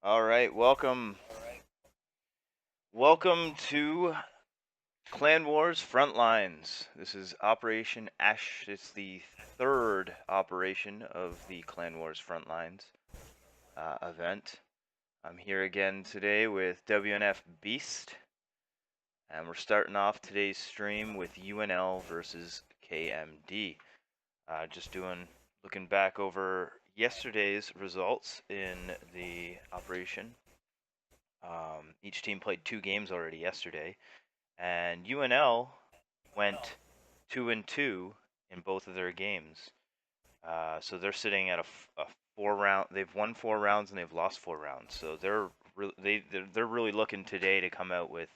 All right, welcome to Clan Wars Frontlines. This is Operation Asche. It's the third operation of the Clan Wars Frontlines event. I'm here again today with WNF Beast, and we're starting off today's stream with UNL versus KMD. Looking back over yesterday's results in the operation. Each team played 2 games already yesterday, and UNL went 2-2 in both of their games. So they're sitting at a 4 round. They've won 4 rounds and they've lost 4 rounds. So they're really looking today to come out with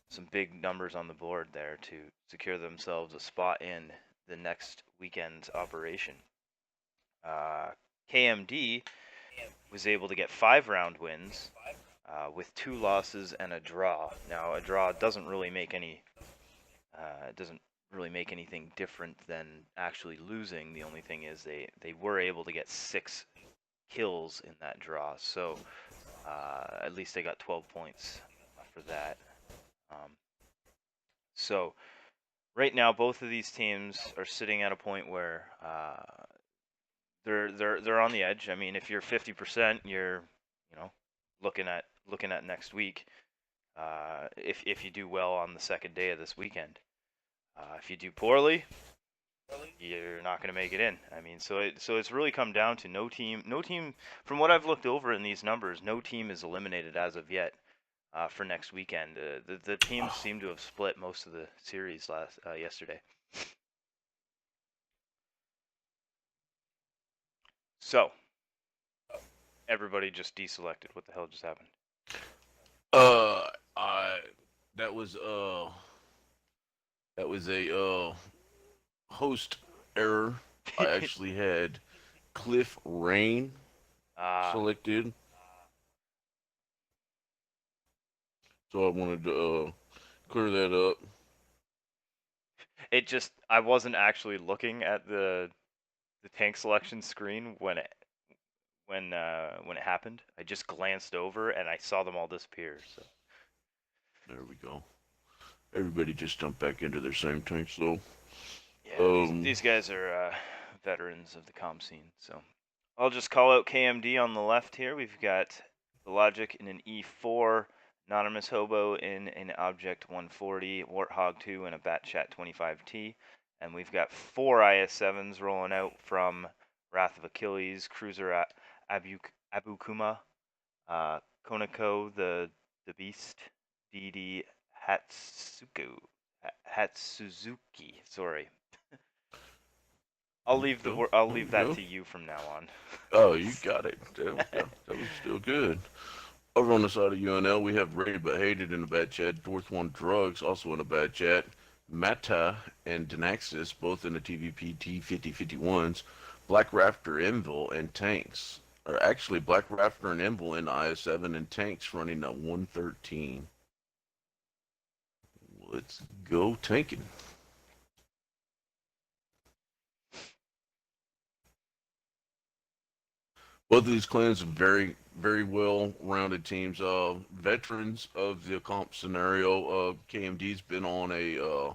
some big numbers on the board there to secure themselves a spot in the next weekend's operation. KMD was able to get 5-round wins with 2 losses and a draw. Now, a draw doesn't really make anything different than actually losing. The only thing is they were able to get 6 kills in that draw, so at least they got 12 points for that. So right now, both of these teams are sitting at a point where they're on the edge. I mean, if you're 50%, you're looking at next week. If you do well on the second day of this weekend, if you do poorly, you're not going to make it in. I mean, so it's really come down to no team. From what I've looked over in these numbers, no team is eliminated as of yet for next weekend. The teams seem to have split most of the series yesterday. So everybody just deselected. What the hell just happened? I that was a host error. I actually had Cliff Rain selected, so I wanted to clear that up. I wasn't actually looking at the tank selection screen when it happened. I just glanced over and I saw them all disappear. So There we go. Everybody just jumped back into their same tanks, though. yeah, these guys are veterans of the comm scene. So I'll just call out KMD on the left here. We've got the Logic in an E4, Anonymous Hobo in an Object 140, Warthog 2 and a Batchat 25T, and we've got 4 IS7s rolling out from Wrath of Achilles, Cruiser Abu Kuma, Konako the Beast, DD Hatsuzuki. Sorry. I'll leave that to you from now on. Oh, you got it. That was still good. Over on the side of UNL, we have Rated But Hated in the bad chat, Fourth One Drugs also in the bad chat, Mata and Denaxis both in the TVP T5051s, Black Raptor Envil and Tanks. Or actually, Black Raptor and Envil in IS7 and Tanks running a 113. Let's go tanking. Both of these clans are very, very well-rounded teams. Veterans of the comp scenario. KMD's been on a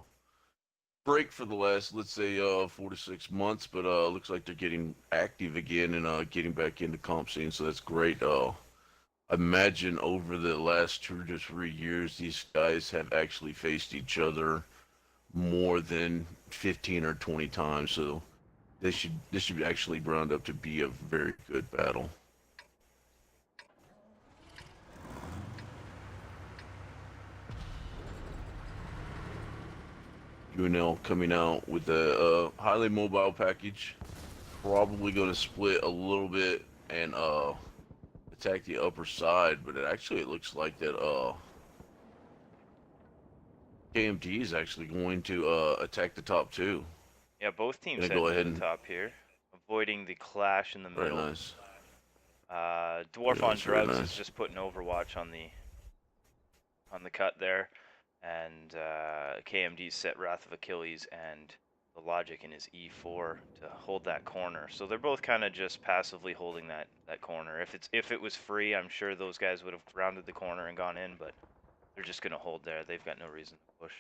break for the last, let's say, 4 to 6 months, but looks like they're getting active again and getting back into comp scene, so that's great. I imagine over the last 2 to 3 years, these guys have actually faced each other more than 15 or 20 times, so this should actually round up to be a very good battle. UNL coming out with a highly mobile package, probably going to split a little bit and attack the upper side, but it looks like that KMD is actually going to attack the top two. Yeah, both teams Gonna heading go to ahead the and top here, avoiding the clash in the very middle. nice. Dwarf on Very Drugs is nice. just putting Overwatch on the cut there, and KMD set Wrath of Achilles and the logic in his E4 to hold that corner. So they're both kind of just passively holding that corner. If it was free, I'm sure those guys would have rounded the corner and gone in, but they're just going to hold there. They've got no reason to push.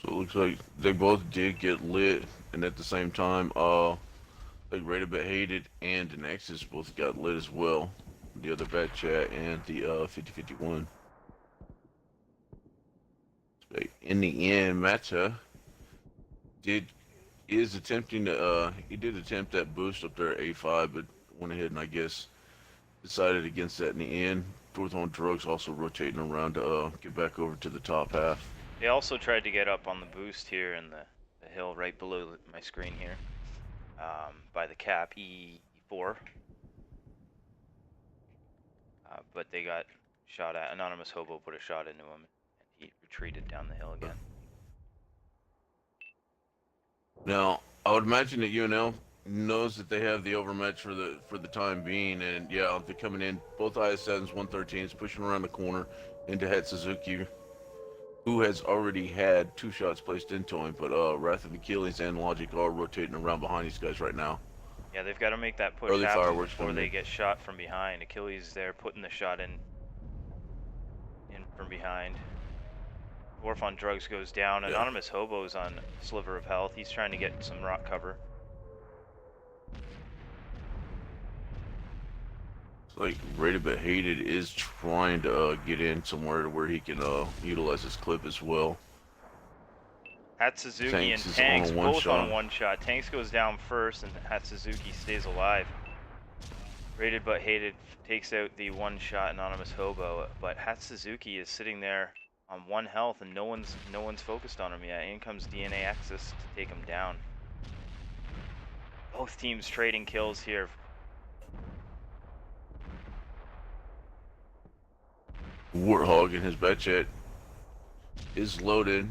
So it looks like they both did get lit, and at the same time, like Rated but Hated and the Nexus both got lit as well. The other Bat Chat and the 5051. In the end, Mata did is attempting to he did attempt that boost up there at A5, but went ahead and I guess decided against that in the end. Fourth on drugs also rotating around to get back over to the top half. They also tried to get up on the boost here in the hill right below my screen here, by the cap E4. But they got shot at. Anonymous Hobo put a shot into him, and he retreated down the hill again. Now, I would imagine that UNL knows that they have the overmatch for the time being, and yeah, they're coming in both IS7s, 113s, pushing around the corner into Het Suzuki, who has already had 2 shots placed into him, but Wrath of Achilles and Logic are rotating around behind these guys right now. Yeah, they've got to make that push Early happen fireworks before they in. get shot from behind. Achilles there putting the shot in from behind. Dwarf on drugs goes down. Yeah. Anonymous Hobo's on sliver of health. He's trying to get some rock cover. Like Rated but Hated is trying to get in somewhere to where he can utilize his clip as well. Hatsuzuki and Tanks both on one shot. Tanks goes down first, and Hatsuzuki stays alive. Rated but Hated takes out the one shot Anonymous Hobo, but Hatsuzuki is sitting there on 1 health, and no one's focused on him yet. In comes DNA Axis to take him down. Both teams trading kills here. Warthog in his bat chat is loaded.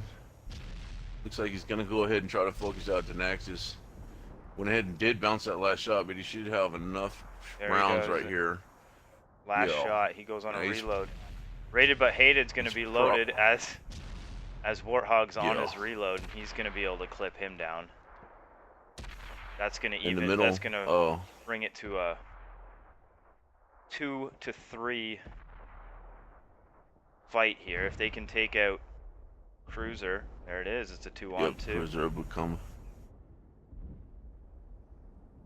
Looks like he's gonna go ahead and try to focus out Denaxis. Went ahead and did bounce that last shot, but he should have enough rounds right here. Last shot, he goes on a reload. Rated but Hated's gonna be loaded as Warthog's on his reload, and he's gonna be able to clip him down. That's gonna that's gonna bring it to a 2 to 3 fight here. If they can take out Cruiser, there it is. It's a 2-on-2. Cruiser will become.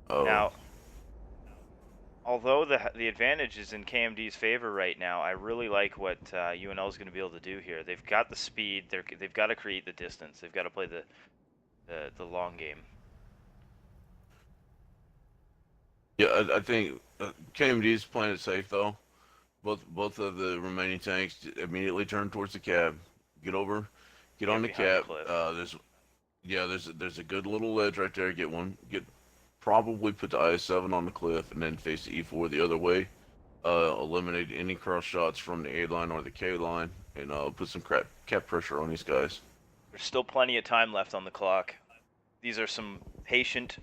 Now, although the advantage is in KMD's favor right now, I really like what UNL is going to be able to do here. They've got the speed. They've got to create the distance. They've got to play the long game. Yeah, I think KMD's playing it safe though. Both of the remaining tanks immediately turn towards the cab. Get over, get on the cab. There's a good little ledge right there. Probably put the IS-7 on the cliff and then face the E4 the other way. Eliminate any cross shots from the A line or the K line, and put some cap pressure on these guys. There's still plenty of time left on the clock. These are some patient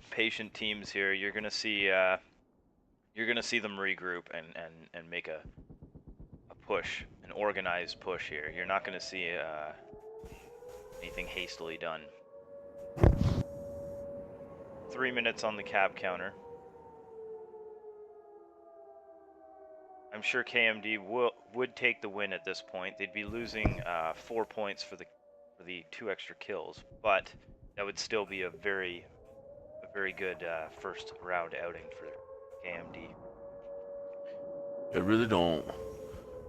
teams here. You're gonna see them regroup and make a push, an organized push here. You're not gonna see anything hastily done. 3 minutes on the cab counter. I'm sure KMD would take the win at this point. They'd be losing 4 points for the 2 extra kills, but that would still be a very good first round outing for KMD.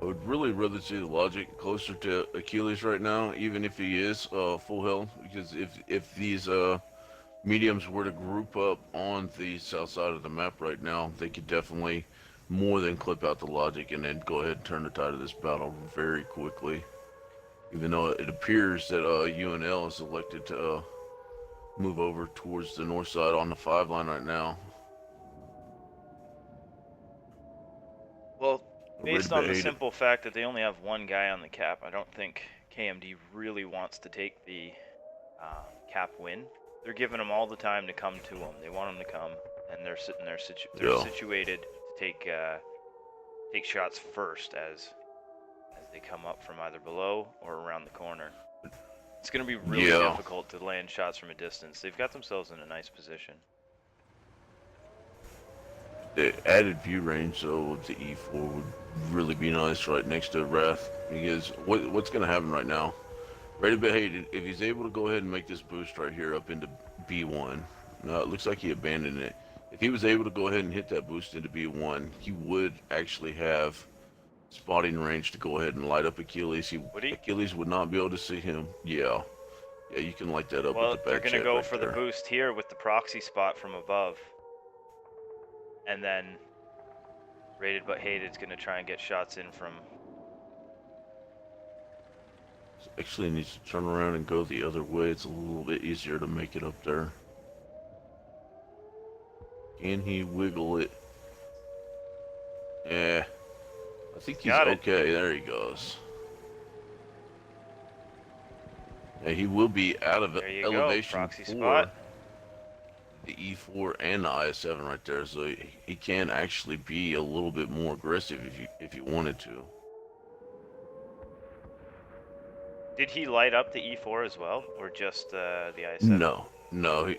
I would really rather see the Logic closer to Achilles right now, even if he is full health, because if these mediums were to group up on the south side of the map right now, they could definitely more than clip out the Logic and then go ahead and turn the tide of this battle very quickly. Even though it appears that UNL is elected to move over towards the north side on the 5 line right now. Well, based on the simple fact that they only have 1 guy on the cap, I don't think KMD really wants to take the cap win. They're giving them all the time to come to them. They want them to come, and they're sitting there situated to take shots first as they come up from either below or around the corner. It's going to be really difficult to land shots from a distance. They've got themselves in a nice position. The added view range, though, of the E4 would really be nice right next to Wrath. Because what's going to happen right now? Right a bit hated. If he's able to go ahead and make this boost right here up into B1, no, it looks like he abandoned it. If he was able to go ahead and hit that boost into B1, he would actually have spotting range to go ahead and light up Achilles. Would he? Achilles would not be able to see him. Yeah, you can light that up well, with the they're back going to go right for there. the boost here with the proxy spot from above. And then Rated but Hated's going to try and get shots in from... Actually needs to turn around and go the other way. It's a little bit easier to make it up there. Can he wiggle it? Yeah. I think he's okay. There he goes. Yeah, he will be out of elevation 4. Spot. The E4 and the IS-7 right there, so he can actually be a little bit more aggressive if you wanted to. Did he light up the E4 as well, or just the IS-7? No,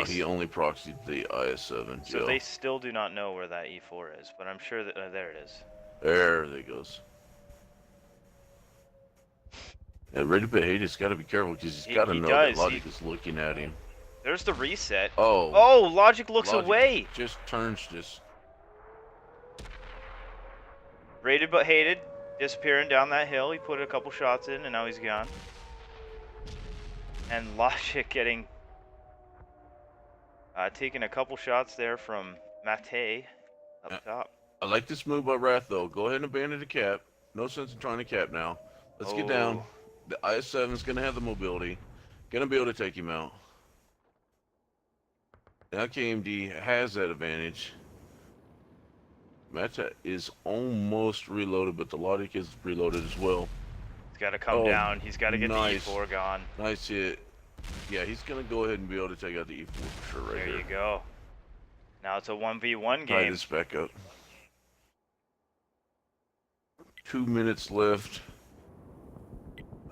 he only proxied the IS-7. So they still do not know where that E4 is, but I'm sure that there it is. There it goes. Yeah, Rated but Hated's got to be careful because he's got to know that Logic is looking at him. There's the reset. Oh, Logic looks away. Just turns this. Rated but Hated, disappearing down that hill. He put a couple shots in, and now he's gone. And Logic getting taking a couple shots there from Mate up top. I like this move by Wrath though. Go ahead and abandon the cap. No sense in trying to cap now. Let's get down. The IS-7 is gonna have the mobility. Gonna be able to take him out. Now KMD has that advantage. Mata is almost reloaded, but the Logic is reloaded as well. He's got to come down. He's got to get the E4 gone. Nice hit. Yeah, he's going to go ahead and be able to take out the E4 for sure right here. There you go. Now it's a 1v1 game. Tie this back up. 2 minutes left.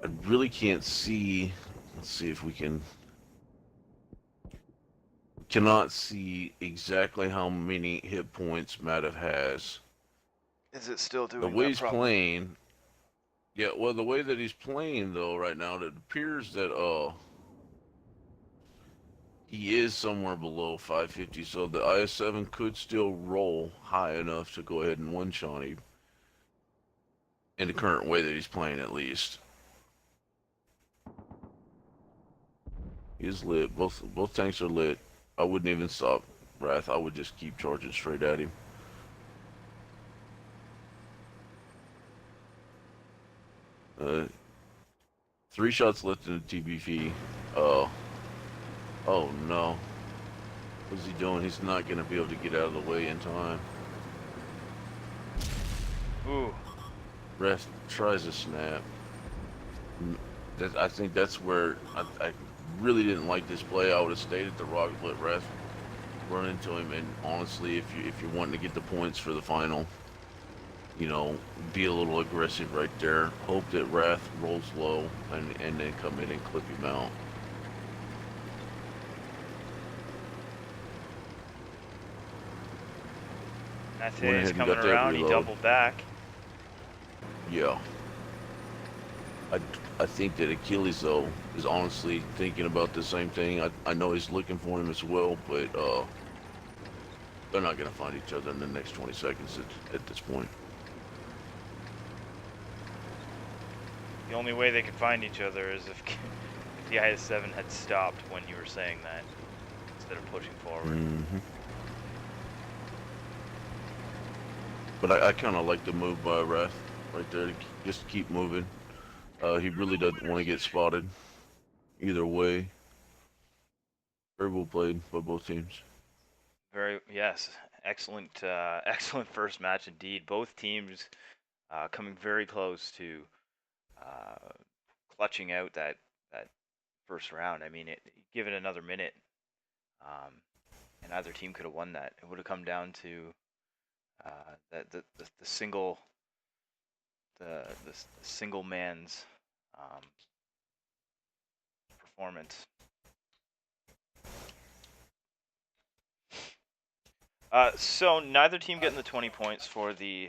I really can't see. Let's see if we can. Cannot see exactly how many hit points Mativ has. Is it still doing the way he's playing? Yeah, well, the way that he's playing though right now, it appears that he is somewhere below 550, so the IS-7 could still roll high enough to go ahead and one-shot him. In the current way that he's playing, at least. He is lit. Both tanks are lit. I wouldn't even stop Wrath. I would just keep charging straight at him. Three shots left in the TBV. Oh no. What's he doing? He's not going to be able to get out of the way in time. Ooh. Wrath tries to snap. I think that's where I really didn't like this play. I would have stayed at the rocket, let Wrath run into him, and honestly, if you're wanting to get the points for the final, you know, be a little aggressive right there. Hope that Wrath rolls low and then come in and clip him out. Mate's coming around. He doubled back. Yeah. I think that Achilles, though, is honestly thinking about the same thing. I know he's looking for him as well, but they're not going to find each other in the next 20 seconds at this point. The only way they could find each other is if the IS-7 had stopped when you were saying that, instead of pushing forward. Mm-hmm. But I kind of like the move by Wrath right there, just keep moving. He really doesn't want to get spotted either way. Very well played by both teams. Yes, excellent first match indeed. Both teams coming very close to clutching out that first round. I mean, give it another minute, and either team could have won that. It would have come down to the single man's performance. So neither team getting the 20 points for the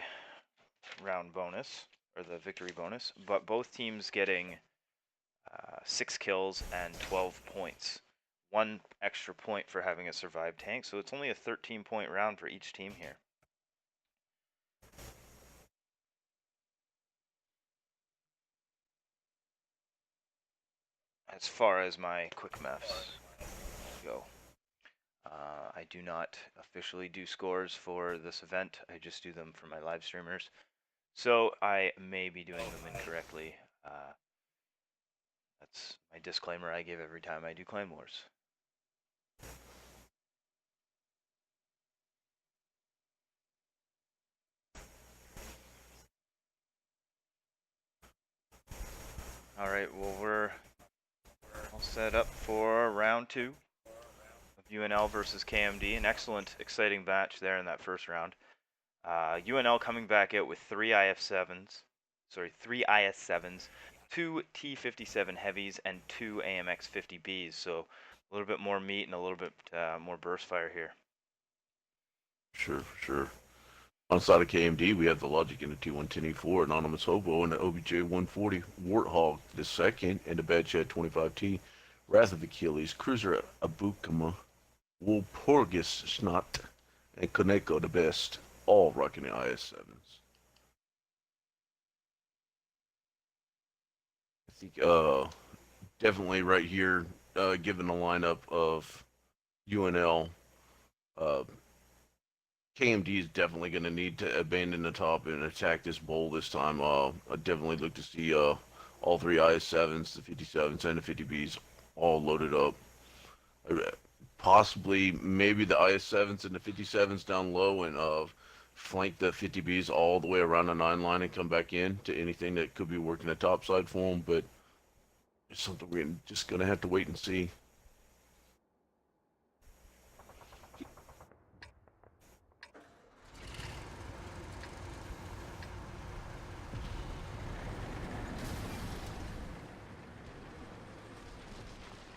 round bonus, or the victory bonus, but both teams getting 6 kills and 12 points. 1 extra point for having a survived tank, so it's only a 13-point round for each team here. As far as my quick maths go. I do not officially do scores for this event. I just do them for my live streamers. So I may be doing them incorrectly. That's my disclaimer I give every time I do Clan Wars. Alright, well we're all set up for round 2 of UNL versus KMD. An excellent, exciting match there in that first round. UNL coming back out with 3 IS7s, 2 T57 heavies, and 2 AMX 50Bs. So a little bit more meat and a little bit more burst fire here. Sure, for sure. On the side of KMD, we have the Logic in the T110E4, Anonymous Hobo, and the OBJ 140 Warthog the second, and the Bad Chad 25T, Wrath of Achilles, Cruiser Abukama, Wolporgus Snot, and Koneko the best, all rocking the IS7s. I think definitely right here, given the lineup of UNL, KMD is definitely going to need to abandon the top and attack this bowl this time. I definitely look to see all 3 IS7s, the 57s, and the 50Bs all loaded up. Possibly, maybe the IS7s and the 57s down low and flank the 50Bs all the way around the 9 line and come back in to anything that could be working the top side for them. But it's something we're just going to have to wait and see.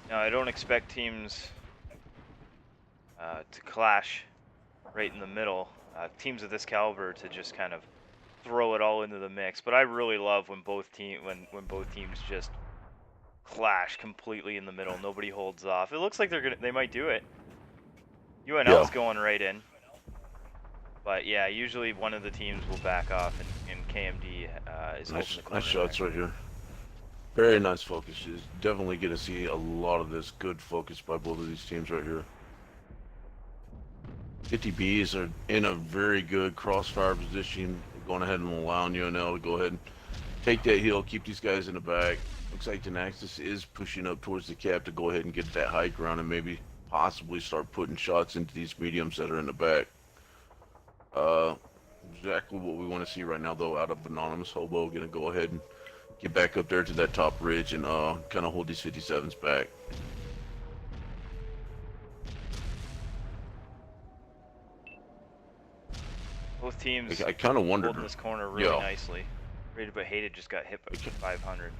Now, I don't expect teams to clash right in the middle. Teams of this caliber to just kind of throw it all into the mix. But I really love when both teams just clash completely in the middle. Nobody holds off. It looks like they might do it. UNL's going right in. But yeah, usually one of the teams will back off, and KMD is holding the corner. Nice shots right here. Very nice focus. You're definitely going to see a lot of this good focus by both of these teams right here. 50Bs are in a very good crossfire position. Going ahead and allowing UNL to go ahead and take that hill, keep these guys in the back. Looks like Denaxis is pushing up towards the cap to go ahead and get that high ground and maybe possibly start putting shots into these mediums that are in the back. Exactly what we want to see right now, though, out of Anonymous Hobo. Going to go ahead and get back up there to that top ridge and kind of hold these 57s back. Both teams I kind of wondered holding this corner really nicely. Rated but hated just got hit by 500.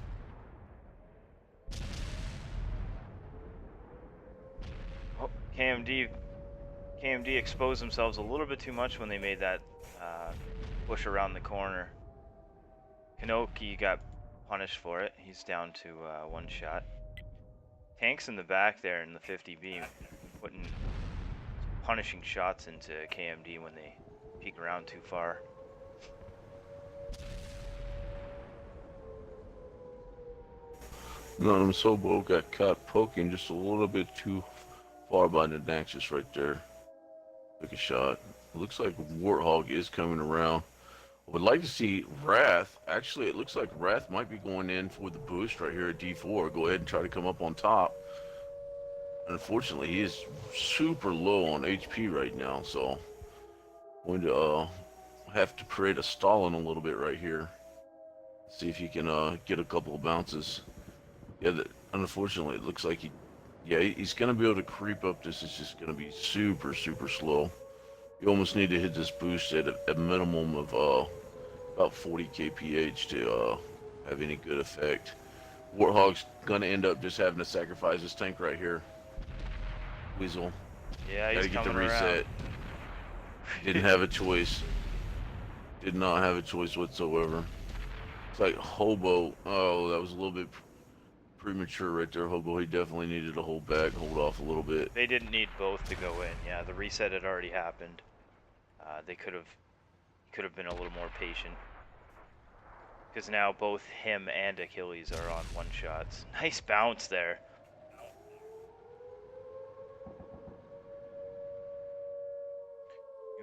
Oh, KMD exposed themselves a little bit too much when they made that push around the corner. Kanoki got punished for it. He's down to 1 shot. Tanks in the back there in the 50B putting punishing shots into KMD when they peek around too far. Anonymous Hobo got caught poking just a little bit too far by the Naxxus right there. Took a shot. It looks like Warthog is coming around. I would like to see Wrath. Actually, it looks like Wrath might be going in for the boost right here at D4. Go ahead and try to come up on top. Unfortunately, he is super low on HP right now, so going to have to create a stall in a little bit right here. See if he can get a couple of bounces. Yeah, unfortunately, it looks like he's going to be able to creep up. This is just going to be super, super slow. You almost need to hit this boost at a minimum of about 40 kph to have any good effect. Warthog's gonna end up just having to sacrifice his tank right here. Weasel. Yeah, he's Gotta get the coming around. reset. Didn't have a choice. Did not have a choice whatsoever. It's like Hobo. Oh, that was a little bit premature right there, Hobo. He definitely needed to hold back, hold off a little bit. They didn't need both to go in. Yeah, the reset had already happened. They could have been a little more patient. Because now both him and Achilles are on one shots. Nice bounce there.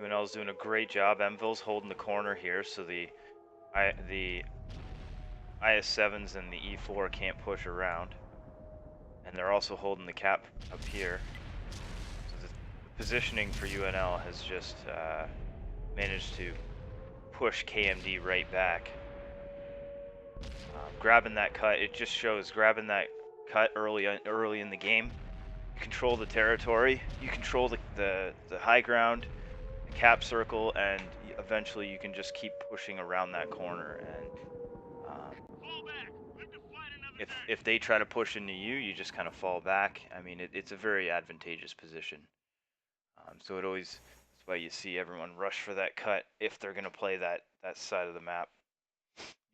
UNL's doing a great job. Emville's holding the corner here, so the IS-7s and the E4 can't push around. And they're also holding the cap up here. So the positioning for UNL has just managed to push KMD right back. Grabbing that cut, it just shows grabbing that cut early in the game. You control the territory, you control the high ground, the cap circle, and eventually you can just keep pushing around that corner. And if they try to push into you, you just kind of fall back. I mean, it's a very advantageous position. So that's why you see everyone rush for that cut if they're going to play that side of the map.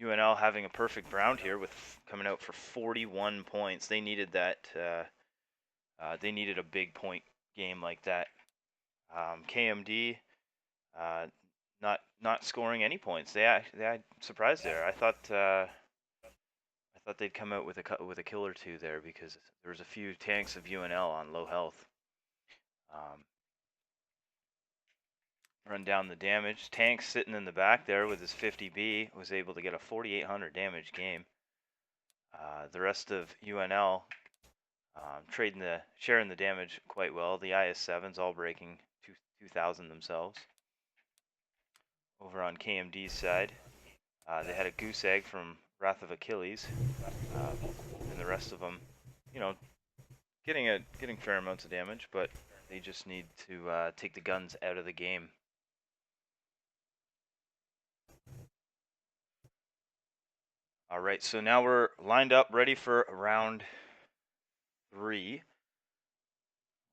UNL having a perfect round here with coming out for 41 points. They needed that. They needed a big point game like that. KMD not scoring any points. They surprised there. I thought they'd come out with a kill or two there because there was a few tanks of UNL on low health. Run down the damage. Tank sitting in the back there with his 50B was able to get a 4,800 damage game. The rest of UNL sharing the damage quite well. The IS-7s all breaking 2,000 themselves. Over on KMD's side, they had a goose egg from Wrath of Achilles, and the rest of them, you know, getting fair amounts of damage, but they just need to take the guns out of the game. All right, so now we're lined up, ready for round 3.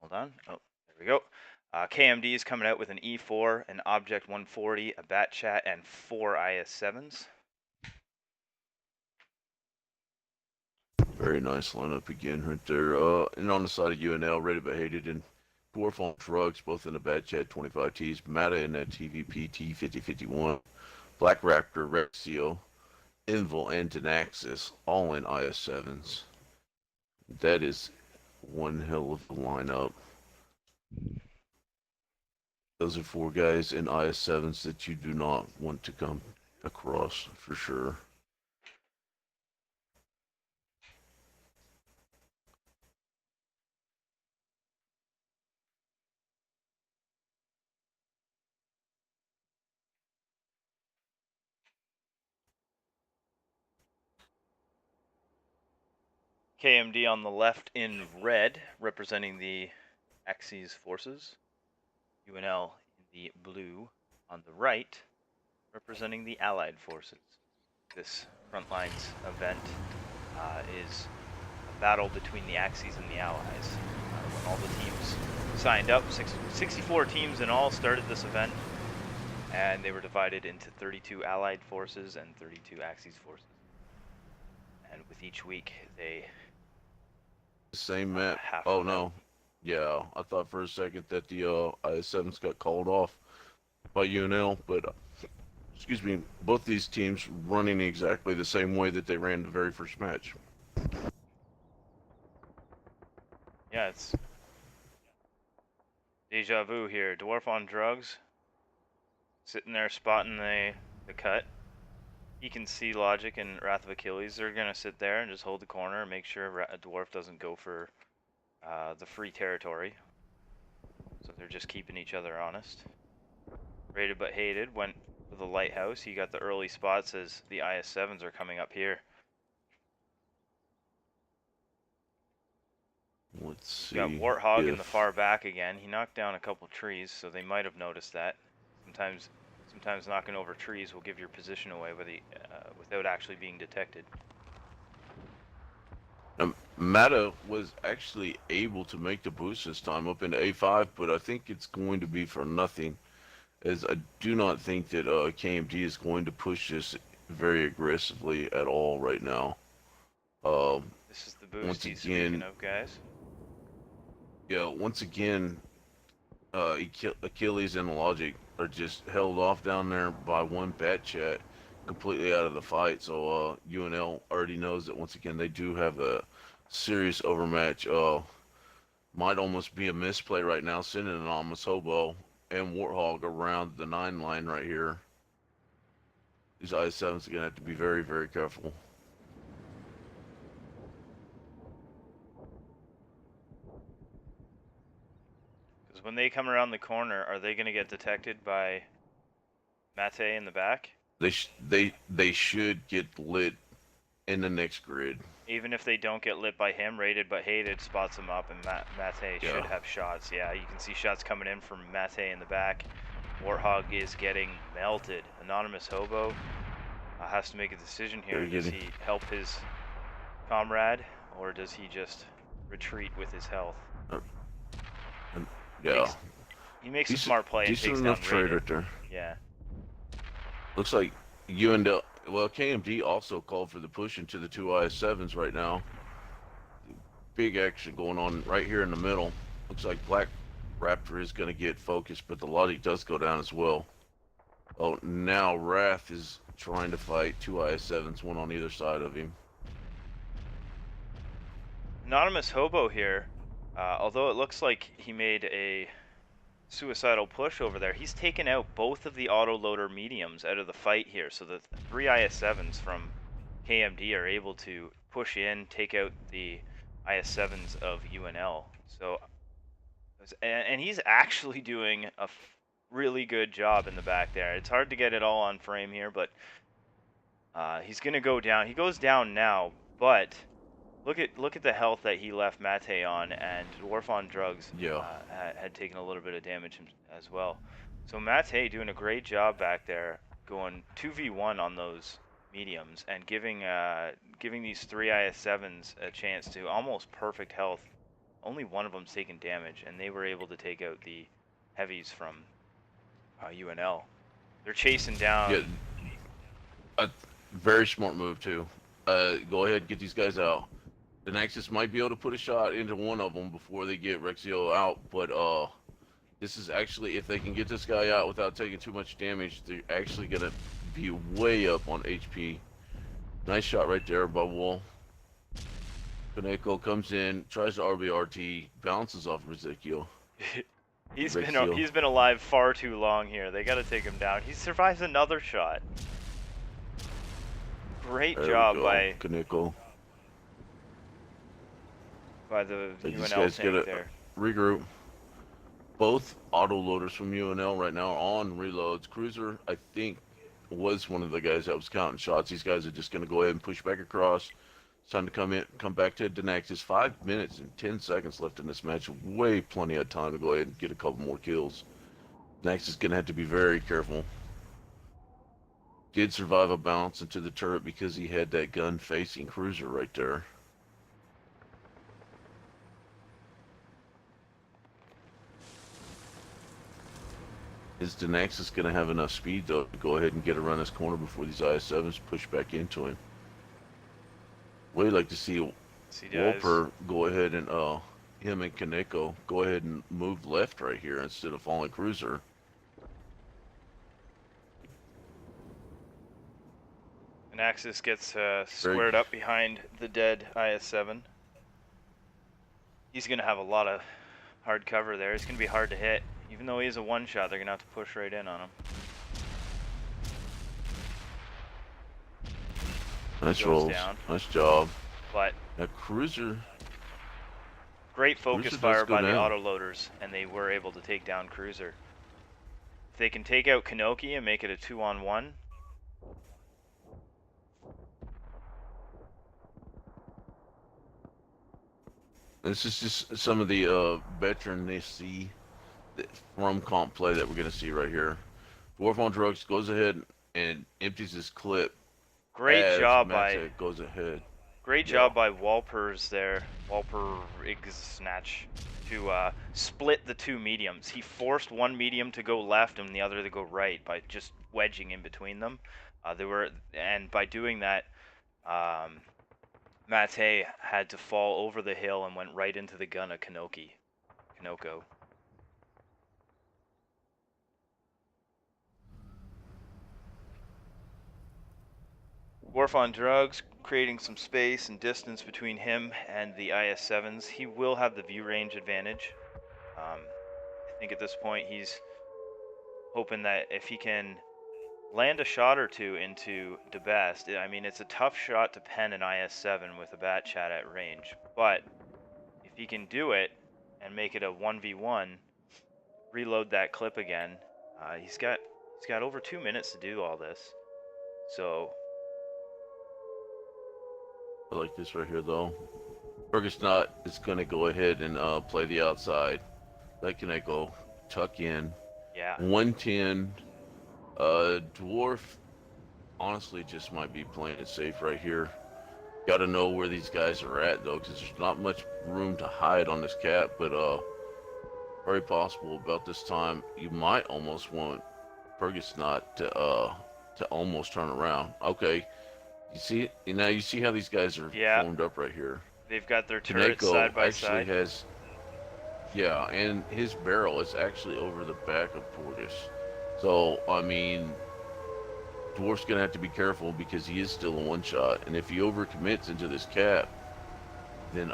Hold on. Oh, there we go. KMD is coming out with an E4, an Object 140, a Bat Chat, and 4 IS-7s. Very nice lineup again right there. And on the side of UNL, ready but hated, and Dwarf on Drugs, both in the Bad Chat 25Ts, Mata in that TVP T5051, Black Raptor, Rexio, Invil, and Denaxis, all in IS-7s. That is one hell of a lineup. Those are 4 guys in IS-7s that you do not want to come across, for sure. KMD on the left in red, representing the Axis forces. UNL in the blue on the right, representing the Allied forces. This Frontlines event is a battle between the Axis and the Allies. When all the teams signed up, 64 teams in all started this event, and they were divided into 32 Allied forces and 32 Axis forces. And with each week, they Same map. half Oh them out. no. Yeah, I thought for a second that the IS-7s got called off by UNL, but excuse me, both these teams running exactly the same way that they ran the very first match. Yeah, it's deja vu here. Dwarf on Drugs, sitting there spotting the cut. He can see Logic and Wrath of Achilles. They're going to sit there and just hold the corner and make sure a Dwarf doesn't go for the free territory. So they're just keeping each other honest. Rated but hated went for the Lighthouse. He got the early spots as the IS-7s are coming up here. Let's see. Got Warthog in the far back again. He knocked down a couple trees, so they might have noticed that. Sometimes knocking over trees will give your position away without actually being detected. Mata was actually able to make the boost this time up into A5, but I think it's going to be for nothing, as I do not think that KMD is going to push this very aggressively at all right now. This is the boost Once he's speaking again, of, guys. yeah, once again, Achilles and Logic are just held off down there by one bat chat, completely out of the fight. So UNL already knows that once again they do have a serious overmatch. Might almost be a misplay right now, sending an Almost Hobo and Warthog around the 9 line right here. These IS-7s are going to have to be very, very careful. Because when they come around the corner, are they going to get detected by Mate in the back? They should get lit in the next grid. Even if they don't get lit by him, rated but hated spots him up, and Mate should have shots. Yeah, you can see shots coming in from Mate in the back. Warthog is getting melted. Anonymous Hobo has to make a decision here. Does he help his comrade, or does he just retreat with his health? Yeah. He makes a smart play and takes down trade right there. Yeah. Looks like UNL, well, KMD also called for the push into the two IS-7s right now. Big action going on right here in the middle. Looks like Black Raptor is going to get focused, but the Logic does go down as well. Oh, now Wrath is trying to fight two IS-7s, one on either side of him. Anonymous Hobo here, although it looks like he made a suicidal push over there, he's taken out both of the autoloader mediums out of the fight here, so the 3 IS-7s from KMD are able to push in, take out the IS-7s of UNL. So, and he's actually doing a really good job in the back there. It's hard to get it all on frame here, but he's gonna go down. He goes down now, but look at the health that he left Mate on, and Dwarf on Drugs had taken a little bit of damage as well. So Mate doing a great job back there, going 2v1 on those mediums and giving these 3 IS-7s a chance to almost perfect health. Only one of them's taken damage, and they were able to take out the heavies from UNL. They're chasing down. Yeah, a very smart move too. Go ahead and get these guys out. The Nexus might be able to put a shot into one of them before they get Rexio out, but this is actually, if they can get this guy out without taking too much damage, they're actually gonna be way up on HP. Nice shot right there above wall. Kaneko comes in, tries to RBRT, bounces off Rizekio. He's been alive far too long here. They got to take him down. He survives another shot. Great job by Kaneko. By the UNL tank there. Regroup. Both autoloaders from UNL right now are on reloads. Cruiser, I think, was one of the guys that was counting shots. These guys are just going to go ahead and push back across. It's time to come back to Dynaxis. 5 minutes and 10 seconds left in this match. Way plenty of time to go ahead and get a couple more kills. Dynaxis is going to have to be very careful. Did survive a bounce into the turret because he had that gun facing Cruiser right there. Is Dynaxis going to have enough speed, though, to go ahead and get around this corner before these IS-7s push back into him? We'd like to see Wolper go ahead and, him and Kaneko go ahead and move left right here instead of falling Cruiser. Dynaxis gets squared up behind the dead IS-7. He's going to have a lot of hard cover there. It's going to be hard to hit. Even though he is a one-shot, they're going to have to push right in on him. Nice rolls. Nice job. But that Cruiser. Great focus fire by the autoloaders, and they were able to take down Cruiser. If they can take out Kanoki and make it a 2-on-1. This is just some of the veteran they see from comp play that we're going to see right here. Dwarf on Drugs goes ahead and empties his clip. Great job by goes ahead. Great Yeah. job by Walpers there, Walper Igsnatch, to split the two mediums. He forced one medium to go left and the other to go right by just wedging in between them. And by doing that, Mate had to fall over the hill and went right into the gun of Kanoko. Dwarf on drugs, creating some space and distance between him and the IS-7s. He will have the view range advantage. I think at this point he's hoping that if he can land a shot or two into the best, I mean, it's a tough shot to pen an IS-7 with a bat chat at range, but if he can do it and make it a 1v1, reload that clip again, he's got over 2 minutes to do all this. So I like this right here, though. Fergus is going to go ahead and play the outside. Let Kaneko tuck in. yeah, 110. Dwarf honestly just might be playing it safe right here. Got to know where these guys are at, though, because there's not much room to hide on this cap, but very possible about this time you might almost want Fergus not to almost turn around. Okay, you see now you see how these guys are formed up right here. They've got their turrets side by side. Has, yeah, and his barrel is actually over the back of Portis. So I mean, Dwarf's gonna have to be careful because he is still a one shot, and if he overcommits into this cap, then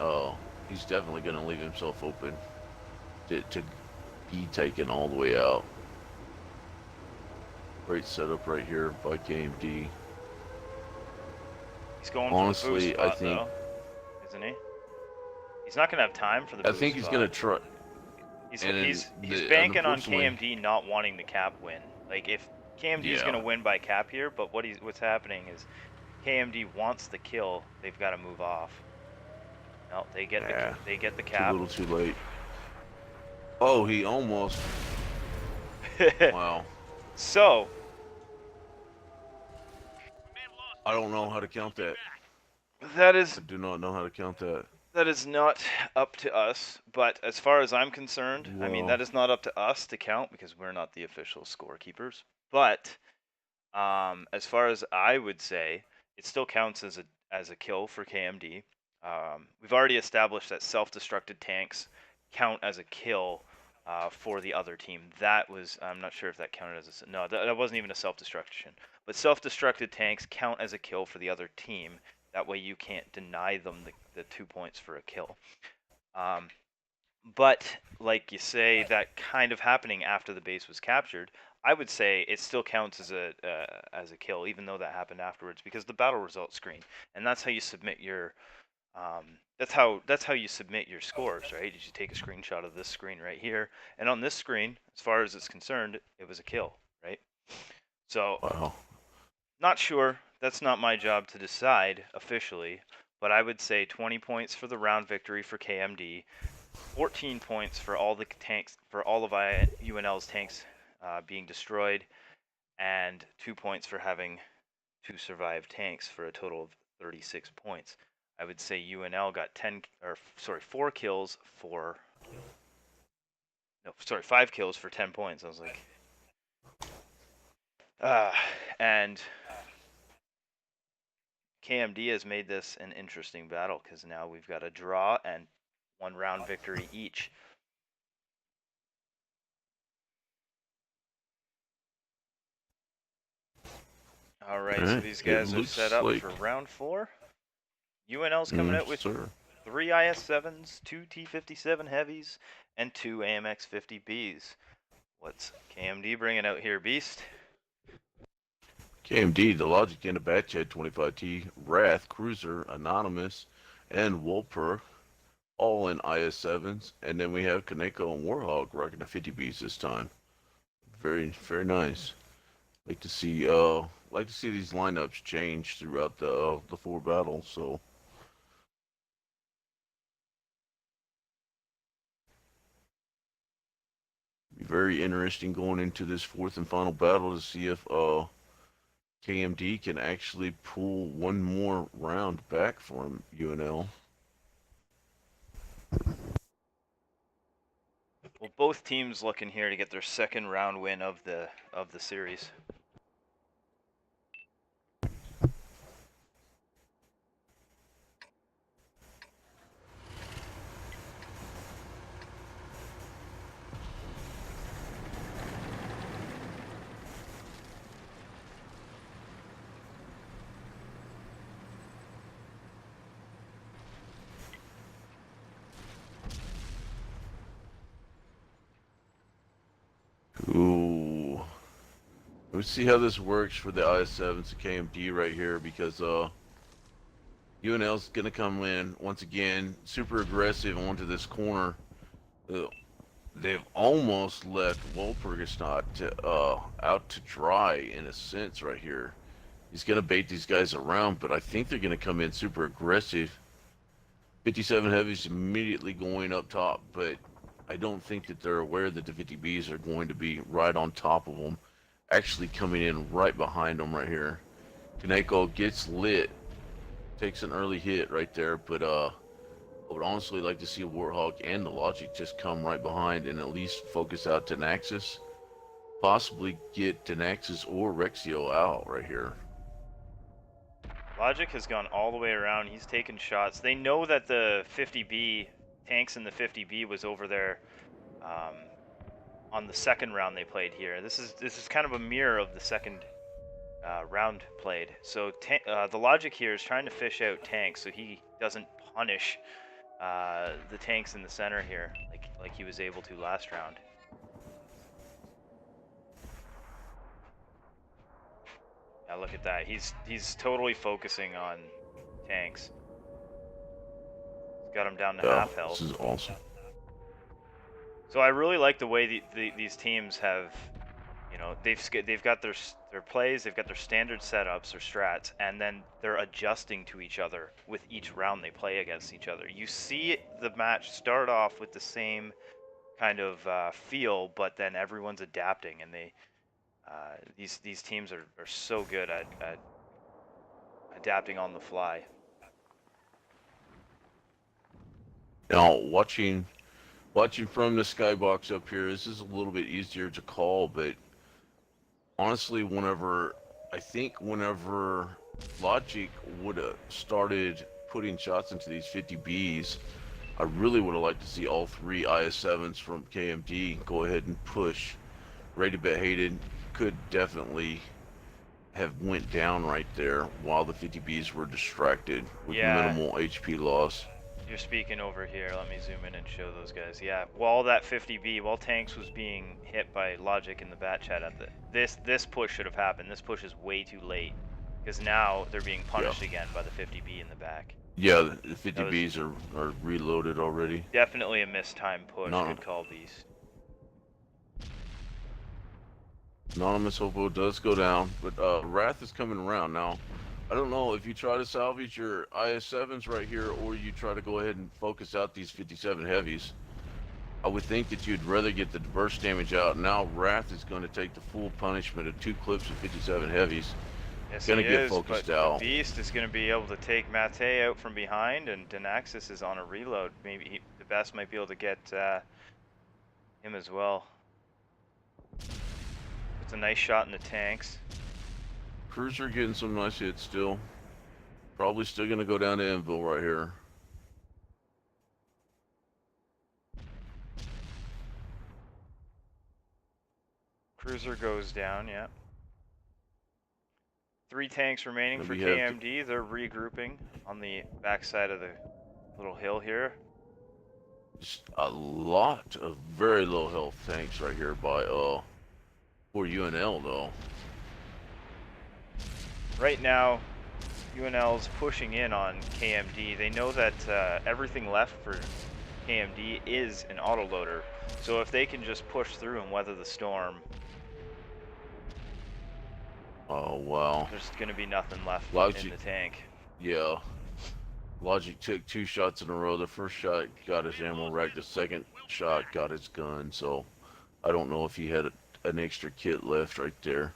he's definitely gonna leave himself open to be taken all the way out. Great setup right here by KMD. He's going for the boost spot, I think, though, isn't he? He's not gonna have time for the boost I think he's spot. gonna try. He's banking on KMD not wanting the cap win. Like, if KMD is gonna win by cap here, but what's happening is KMD wants the kill. They've got to move off. No, they get the cap. A little too late. Oh, he almost. Wow. So I don't know how to count that. That is. I do not know how to count that. That is not up to us, but as far as I'm concerned, I mean, that is not up to us to count because we're not the official scorekeepers. But as far as I would say, it still counts as a kill for KMD. We've already established that self-destructed tanks count as a kill for the other team. That was, I'm not sure if that counted as a, no, that wasn't even a self-destruction. But self-destructed tanks count as a kill for the other team. That way you can't deny them the 2 points for a kill. But like you say, that kind of happening after the base was captured, I would say it still counts as a kill, even though that happened afterwards, because the battle results screen, and that's how you submit your that's how you submit your scores, right? Is you take a screenshot of this screen right here, and on this screen, as far as it's concerned, it was a kill, right? So, wow. Not sure. That's not my job to decide officially, but I would say 20 points for the round victory for KMD, 14 points for all the tanks, for all of UNL's tanks being destroyed, and 2 points for having 2 survived tanks for a total of 36 points. I would say UNL got 4 kills for, no, sorry, 5 kills for 10 points. I was like, and KMD has made this an interesting battle because now we've got a draw and 1 round victory each. All right, so these guys are set up for round 4. UNL's coming out with 3 IS-7s, 2 T-57 heavies, and 2 AMX-50Bs. What's KMD bringing out here, Beast? KMD, the Logic and a Batched 25T, Wrath, Cruiser, Anonymous, and Wolper, all in IS-7s. And then we have Kaneko and Warhawk rocking the 50Bs this time. Very, very nice. Like to see these lineups change throughout the 4 battles. So be very interesting going into this 4th and final battle to see if KMD can actually pull one more round back from UNL. Well, both teams looking here to get their second round win of the series. Ooh. Let's see how this works for the IS-7s to KMD right here, because UNL's gonna come in once again, super aggressive onto this corner. Uh, they've almost left Walpurgisnacht out to dry in a sense right here. He's gonna bait these guys around, but I think they're gonna come in super aggressive. 57 heavies immediately going up top, but I don't think that they're aware that the 50Bs are going to be right on top of them, actually coming in right behind them right here. Kaneko gets lit, takes an early hit right there, but I would honestly like to see Warthog and the Logic just come right behind and at least focus out Denaxis, possibly get Denaxis or Rexio out right here. Logic has gone all the way around. He's taken shots. They know that the 50B tanks in the 50B was over there on the second round they played here. This is kind of a mirror of the second round played. So the Logic here is trying to fish out tanks so he doesn't punish the tanks in the center here like he was able to last round. Yeah, look at that. He's totally focusing on tanks. He's got him down to half health. This is awesome. So I really like the way these teams have, you know, they've got their plays, they've got their standard setups or strats, and then they're adjusting to each other with each round they play against each other. You see the match start off with the same kind of feel, but then everyone's adapting, and these teams are so good at adapting on the fly. Now, watching from the skybox up here, this is a little bit easier to call, but honestly, whenever Logic would have started putting shots into these 50Bs, I really would have liked to see all three IS-7s from KMD go ahead and push. Rated Bet Hated could definitely have went down right there while the 50Bs were distracted with minimal HP loss. You're speaking over here. Let me zoom in and show those guys. Yeah, while that 50B, while Tanks was being hit by Logic in the bat chat, this push should have happened. This push is way too late because now they're being punished again by the 50B in the back. Yeah, the 50Bs are reloaded already. Definitely a mistimed push. Good call, Beast. Anonymous Hobo does go down, but Wrath is coming around now. I don't know if you try to salvage your IS-7s right here or you try to go ahead and focus out these 57 heavies. I would think that you'd rather get the burst damage out. Now Wrath is going to take the full punishment of 2 clips of 57 heavies. Yes, gonna get focused out. Beast is going to be able to take Mate out from behind, and Denaxis is on a reload. Maybe the best might be able to get him as well. It's a nice shot in the tanks. Cruiser getting some nice hits still. Probably still going to go down to Enville right here. Cruiser goes down, yeah. 3 tanks remaining for KMD. They're regrouping on the backside of the little hill here. Just a lot of very low health tanks right here by for UNL though. Right now, UNL's pushing in on KMD. They know that everything left for KMD is an autoloader. So if they can just push through and weather the storm, oh wow, there's going to be nothing left in the tank. Yeah. Logic took 2 shots in a row. The first shot got his ammo rack. The second shot got his gun. So I don't know if he had an extra kit left right there.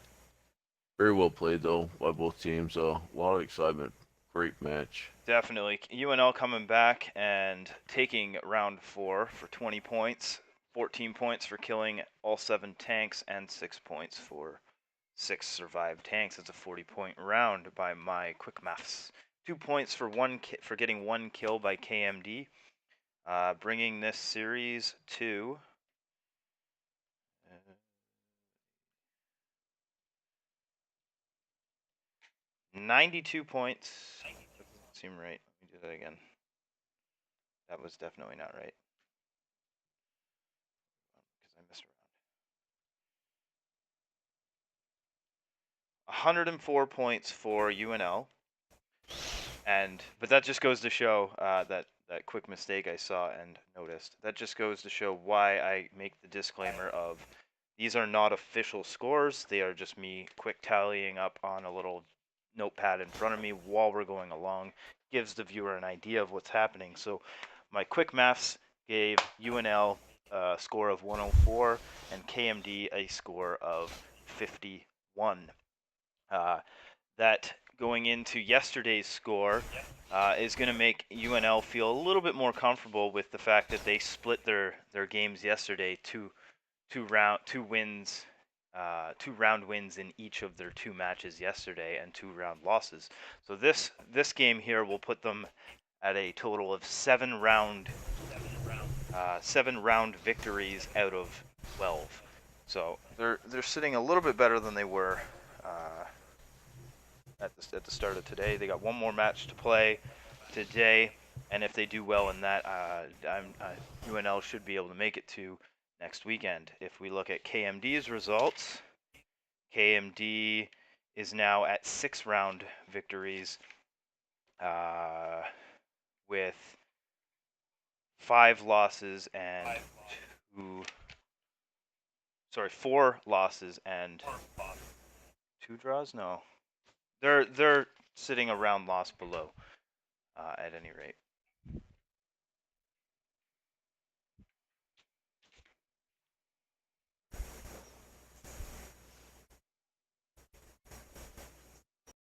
Very well played though by both teams. A lot of excitement. Great match. Definitely. UNL coming back and taking round 4 for 20 points, 14 points for killing all 7 tanks, and 6 points for 6 survived tanks. It's a 40-point round by my quick maths. 2 points for for getting 1 kill by KMD, bringing this series to 92 points. That doesn't seem right. Let me do that again. That was definitely not right because I missed around. 104 points for UNL, but that just goes to show that quick mistake I saw and noticed. That just goes to show why I make the disclaimer of these are not official scores. They are just me quick tallying up on a little notepad in front of me while we're going along. Gives the viewer an idea of what's happening. So my quick maths gave UNL a score of 104 and KMD a score of 51. That going into yesterday's score is going to make UNL feel a little bit more comfortable with the fact that they split their games yesterday, two round wins in each of their 2 matches yesterday and 2 round losses. So this game here will put them at a total of 7 round victories out of 12. So they're sitting a little bit better than they were at the start of today. They got 1 more match to play today, and if they do well in that, UNL should be able to make it to next weekend. If we look at KMD's results, KMD is now at 6 round victories with 4 losses and 2 draws. No, they're sitting a round loss below at any rate.